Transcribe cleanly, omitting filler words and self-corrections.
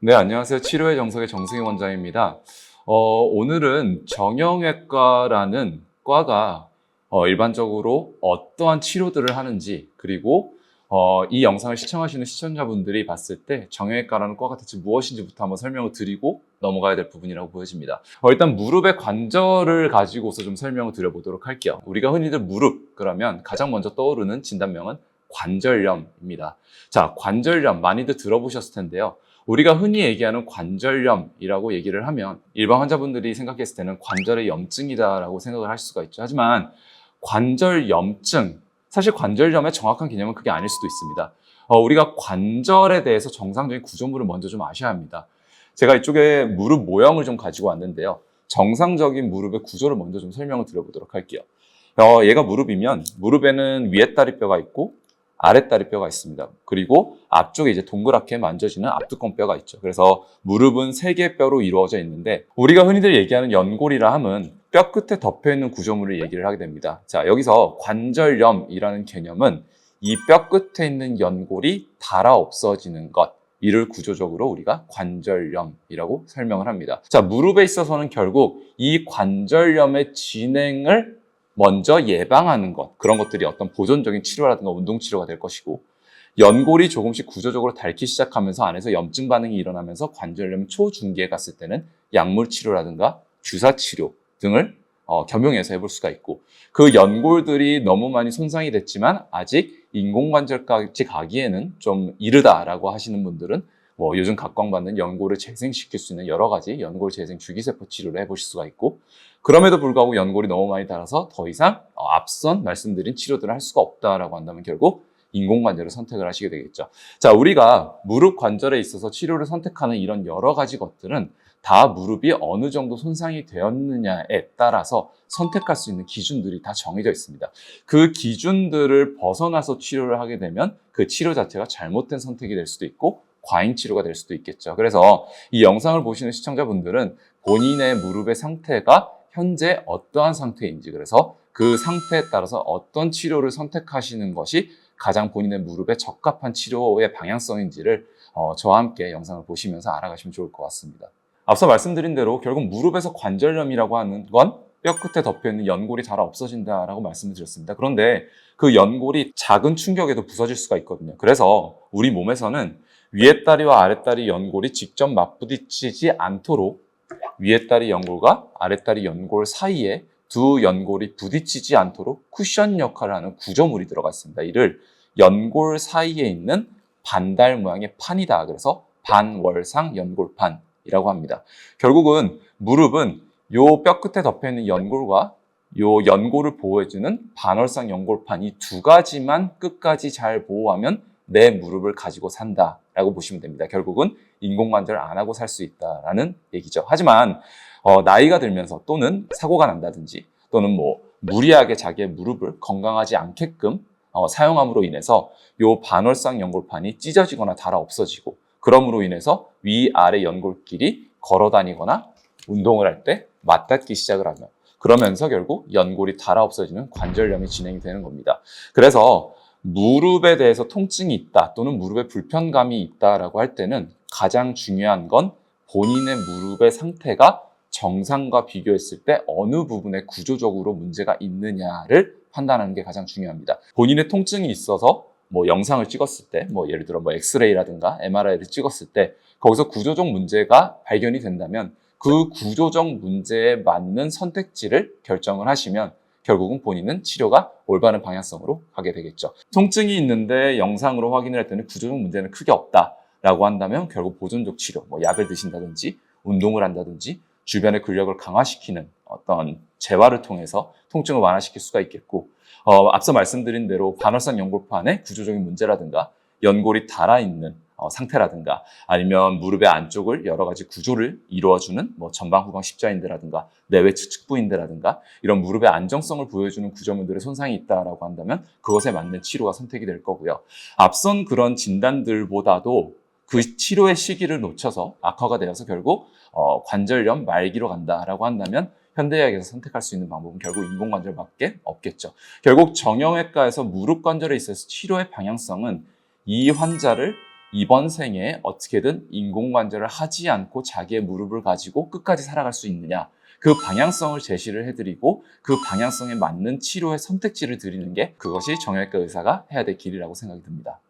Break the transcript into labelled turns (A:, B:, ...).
A: 네, 안녕하세요. 치료의 정석의 정승희 원장입니다. 오늘은 정형외과라는 과가 일반적으로 어떠한 치료들을 하는지, 그리고 이 영상을 시청하시는 시청자분들이 봤을 때 정형외과라는 과가 대체 무엇인지부터 한번 설명을 드리고 넘어가야 될 부분이라고 보여집니다. 일단 무릎의 관절을 가지고서 좀 설명을 드려보도록 할게요. 우리가 흔히들 무릎 그러면 가장 먼저 떠오르는 진단명은 관절염입니다. 자, 관절염 많이들 들어보셨을 텐데요. 우리가 흔히 얘기하는 관절염이라고 얘기를 하면 일반 환자분들이 생각했을 때는 관절의 염증이다라고 생각을 할 수가 있죠. 하지만 관절염증, 사실 관절염의 정확한 개념은 그게 아닐 수도 있습니다. 우리가 관절에 대해서 정상적인 구조물을 먼저 좀 아셔야 합니다. 제가 이쪽에 무릎 모형을 좀 가지고 왔는데요. 정상적인 무릎의 구조를 먼저 좀 설명을 드려보도록 할게요. 얘가 무릎이면 무릎에는 위에 다리뼈가 있고 아랫다리뼈가 있습니다. 그리고 앞쪽에 이제 동그랗게 만져지는 앞두꺼뼈가 있죠. 그래서 무릎은 세 개의 뼈로 이루어져 있는데 우리가 흔히들 얘기하는 연골이라 함은 뼈 끝에 덮여있는 구조물을 얘기를 하게 됩니다. 자, 여기서 관절염이라는 개념은 이 뼈 끝에 있는 연골이 닳아 없어지는 것, 이를 구조적으로 우리가 관절염이라고 설명을 합니다. 자, 무릎에 있어서는 결국 이 관절염의 진행을 먼저 예방하는 것, 그런 것들이 어떤 보존적인 치료라든가 운동치료가 될 것이고, 연골이 조금씩 구조적으로 닳기 시작하면서 안에서 염증 반응이 일어나면서 관절염 초중기에 갔을 때는 약물 치료라든가 주사 치료 등을 겸용해서 해볼 수가 있고, 그 연골들이 너무 많이 손상이 됐지만 아직 인공관절까지 가기에는 좀 이르다라고 하시는 분들은 요즘 각광받는 연골을 재생시킬 수 있는 여러 가지 연골 재생 주기세포 치료를 해보실 수가 있고, 그럼에도 불구하고 연골이 너무 많이 닳아서 더 이상 앞선 말씀드린 치료들을 할 수가 없다라고 한다면 결국 인공관절을 선택을 하시게 되겠죠. 자, 우리가 무릎 관절에 있어서 치료를 선택하는 이런 여러 가지 것들은 다 무릎이 어느 정도 손상이 되었느냐에 따라서 선택할 수 있는 기준들이 다 정해져 있습니다. 그 기준들을 벗어나서 치료를 하게 되면 그 치료 자체가 잘못된 선택이 될 수도 있고 과잉 치료가 될 수도 있겠죠. 그래서 이 영상을 보시는 시청자분들은 본인의 무릎의 상태가 현재 어떠한 상태인지, 그래서 그 상태에 따라서 어떤 치료를 선택하시는 것이 가장 본인의 무릎에 적합한 치료의 방향성인지를 저와 함께 영상을 보시면서 알아가시면 좋을 것 같습니다. 앞서 말씀드린 대로 결국 무릎에서 관절염이라고 하는 건 뼈 끝에 덮여있는 연골이 닳아 없어진다라고 말씀을 드렸습니다. 그런데 그 연골이 작은 충격에도 부서질 수가 있거든요. 그래서 우리 몸에서는 위에 다리와 아래 다리 연골이 직접 맞부딪히지 않도록 위에 다리 연골과 아래 다리 연골 사이에 두 연골이 부딪히지 않도록 쿠션 역할을 하는 구조물이 들어가 있습니다. 이를 연골 사이에 있는 반달 모양의 판이다. 그래서 반월상 연골판이라고 합니다. 결국은 무릎은 요 뼈 끝에 덮여있는 연골과 요 연골을 보호해주는 반월상 연골판, 이 두 가지만 끝까지 잘 보호하면 내 무릎을 가지고 산다라고 보시면 됩니다. 결국은 인공관절을 안 하고 살 수 있다라는 얘기죠. 하지만 나이가 들면서 또는 사고가 난다든지 또는 무리하게 자기의 무릎을 건강하지 않게끔 사용함으로 인해서 요 반월상 연골판이 찢어지거나 닳아 없어지고, 그럼으로 인해서 위아래 연골끼리 걸어 다니거나 운동을 할 때 맞닿기 시작을 하며, 그러면서 결국 연골이 닳아 없어지는 관절염이 진행이 되는 겁니다. 그래서 무릎에 대해서 통증이 있다 또는 무릎에 불편감이 있다라고 할 때는 가장 중요한 건 본인의 무릎의 상태가 정상과 비교했을 때 어느 부분에 구조적으로 문제가 있느냐를 판단하는 게 가장 중요합니다. 본인의 통증이 있어서 영상을 찍었을 때, 예를 들어 엑스레이라든가 MRI를 찍었을 때 거기서 구조적 문제가 발견이 된다면 그 구조적 문제에 맞는 선택지를 결정을 하시면 결국은 본인은 치료가 올바른 방향성으로 가게 되겠죠. 통증이 있는데 영상으로 확인을 할 때는 구조적 문제는 크게 없다라고 한다면 결국 보존적 치료, 약을 드신다든지 운동을 한다든지 주변의 근력을 강화시키는 어떤 재활을 통해서 통증을 완화시킬 수가 있겠고, 앞서 말씀드린 대로 반월상 연골판의 구조적인 문제라든가 연골이 닳아있는 상태라든가 아니면 무릎의 안쪽을 여러 가지 구조를 이루어주는 전방 후방 십자인대라든가 내외 측측부인대라든가 이런 무릎의 안정성을 보여주는 구조물들의 손상이 있다라고 한다면 그것에 맞는 치료가 선택이 될 거고요. 앞선 그런 진단들보다도 그 치료의 시기를 놓쳐서 악화가 되어서 결국 관절염 말기로 간다라고 한다면 현대의학에서 선택할 수 있는 방법은 결국 인공관절밖에 없겠죠. 결국 정형외과에서 무릎 관절에 있어서 치료의 방향성은 이 환자를 이번 생에 어떻게든 인공관절을 하지 않고 자기의 무릎을 가지고 끝까지 살아갈 수 있느냐, 그 방향성을 제시를 해드리고 그 방향성에 맞는 치료의 선택지를 드리는 게, 그것이 정형외과 의사가 해야 될 길이라고 생각이 듭니다.